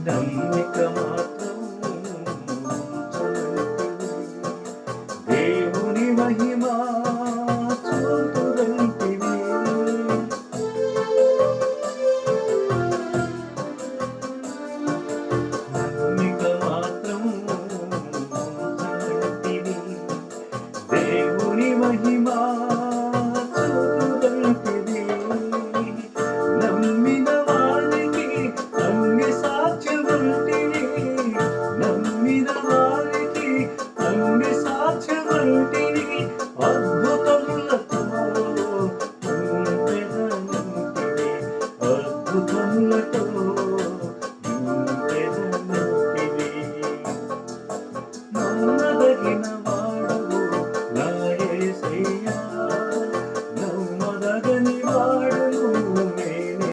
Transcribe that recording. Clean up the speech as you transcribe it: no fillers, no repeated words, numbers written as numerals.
నమ్మిక మాత్రం ఉంచనంటివి. దేవుని మహిమ చూతురంటివి. నమ్మిక మాత్రం ఉంచనంటివి. దేవుని మహిమ చూతురంటివి. నమ్మిన వారికి అన్ని సాక్ష్యమంటివి. నమ్మిన వారికి అన్ని సాక్ష్యమంటివి. అద్భుతములతో నింపెదనంటివి. అద్భుతములతో